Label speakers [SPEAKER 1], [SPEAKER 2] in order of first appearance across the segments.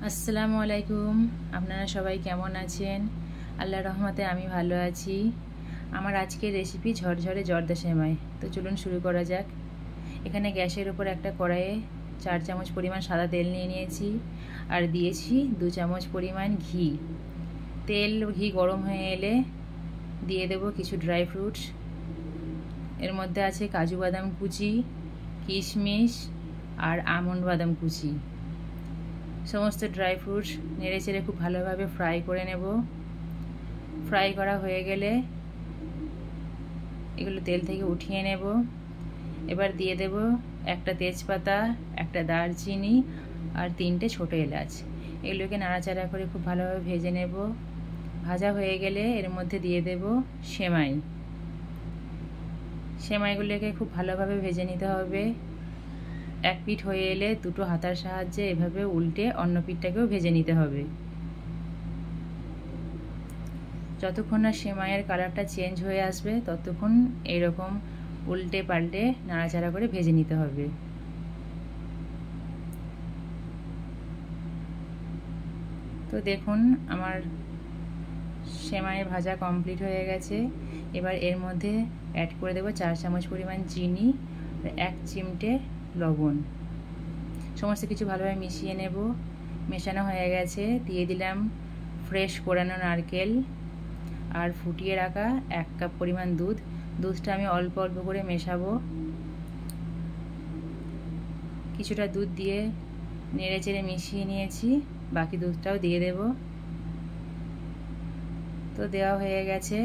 [SPEAKER 1] আসসালামু আলাইকুম। আপনারা সবাই কেমন আছেন? আল্লাহর রহমতে আমি ভালো আছি। আমার আজকের রেসিপি ঝরঝরে জর্দা সেমাই। তো চলুন শুরু করা যাক। এখানে গ্যাসের উপর একটা কড়াইয়ে 4 চামচ পরিমাণ সাদা তেল নিয়ে নিয়েছি আর দিয়েছি 2 চামচ পরিমাণ ঘি। তেল ঘি গরম হয়ে এলে দিয়ে দেব কিছু ড্রাই ফ্রুটস। এর মধ্যে আছে কাজু বাদাম কুচি, কিশমিশ আর আমন্ড বাদাম কুচি। সমস্ত ড্রাই ফ্রুটস নেড়ে চেড়ে খুব ভালোভাবে ফ্রাই করে নেব। ফ্রাই করা হয়ে গেলে এগুলো তেল থেকে উঠিয়ে নেব। এবার দিয়ে দেব একটা তেজপাতা, একটা দারচিনি আর 3টে ছোটো এলাচ। এগুলোকে নাড়াচাড়া করে খুব ভালোভাবে ভেজে নেব। ভাজা হয়ে গেলে এর মধ্যে দিয়ে দেব সেমাই। সেমাইগুলোকে খুব ভালোভাবে ভেজে নিতে হবে। এক পিঠ হয়ে এলে দুটো হাতার সাহায্যে এভাবে উল্টে অন্য পিঠটাকেও ভেজে নিতে হবে। যতক্ষণ না সেমাইয়ের কালারটা চেঞ্জ হয়ে আসবে ততক্ষণ এরকম উল্টে পাল্টে নাড়াচাড়া করে ভেজে নিতে হবে। তো দেখুন আমার সেমাই ভাজা কমপ্লিট হয়ে গেছে। এবার এর মধ্যে অ্যাড করে দেব 4 চামচ পরিমাণ চিনি আর 1 চিমটে লবণ। সমস্ত কিছু ভালোভাবে মিশিয়ে নেব। মেশানো হয়ে গেছে। দিয়ে দিলাম ফ্রেশ কোরানো নারকেল আর ফুটিয়ে রাখা 1 কাপ পরিমাণ দুধ। দুধটা আমি অল্প অল্প করে মেশাবো। কিছুটা দুধ দিয়ে নেড়ে চেড়ে মিশিয়ে নিয়েছি, বাকি দুধটাও দিয়ে দেব। তো দেওয়া হয়ে গেছে।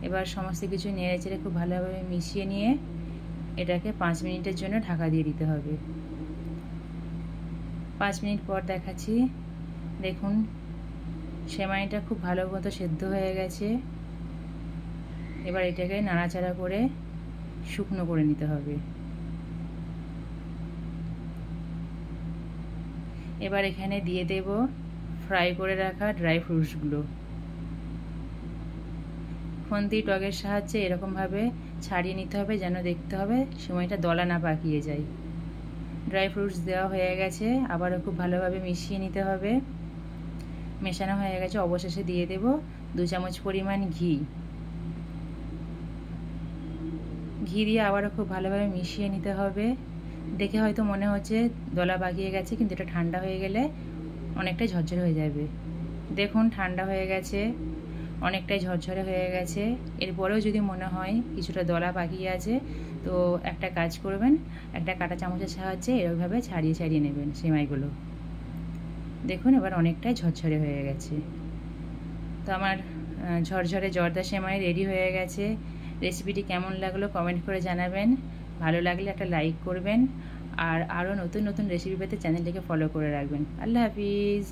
[SPEAKER 1] এবার সমস্ত কিছু নেড়ে চেড়ে খুব ভালোভাবে মিশিয়ে নিয়ে এটাকে 5 মিনিটের জন্য ঢাকা দিয়ে দিতে হবে। 5 মিনিট পর দেখাচ্ছি। দেখুন সেমাইটা খুব ভালো মতো সেদ্ধ হয়ে গেছে। এবার এটাকে নাড়াচাড়া করে শুকনো করে নিতে হবে। এবার এখানে দিয়ে দেব ফ্রাই করে রাখা ড্রাই ফ্রুটসগুলো। খুন্তি টগের সাহায্যে এরকমভাবে ছাড়িয়ে নিতে হবে, যেন দেখতে হবে সেমাইটা দলা না পাকিয়ে যায়। ড্রাই ফ্রুটস দেওয়া হয়ে গেছে। আবারও খুব ভালোভাবে মিশিয়ে নিতে হবে। মেশানো হয়ে গেছে। অবশেষে দিয়ে দেব 2 চামচ পরিমাণ ঘি। ঘি দিয়ে আবারও খুব ভালোভাবে মিশিয়ে নিতে হবে। দেখে হয়তো মনে হচ্ছে দলা পাকিয়ে গেছে, কিন্তু এটা ঠান্ডা হয়ে গেলে অনেকটাই ঝরঝরে হয়ে যাবে। দেখুন ঠান্ডা হয়ে গেছে, অনেকটাই ঝরঝরে হয়ে গেছে। এরপরেও যদি মনে হয় কিছুটা দলা পাকিয়ে আছে, তো একটা কাজ করবেন, একটা কাঁটা চামচের সাহায্যে এরকমভাবে ছাড়িয়ে ছাড়িয়ে নেবেন সেমাইগুলো। দেখুন এবার অনেকটাই ঝরঝরে হয়ে গেছে। তো আমার ঝরঝরে জর্দা সেমাই রেডি হয়ে গেছে। রেসিপিটি কেমন লাগলো কমেন্ট করে জানাবেন। ভালো লাগলে একটা লাইক করবেন আর আরও নতুন নতুন রেসিপি পেতে চ্যানেলটিকে ফলো করে রাখবেন। আল্লাহ হাফিজ।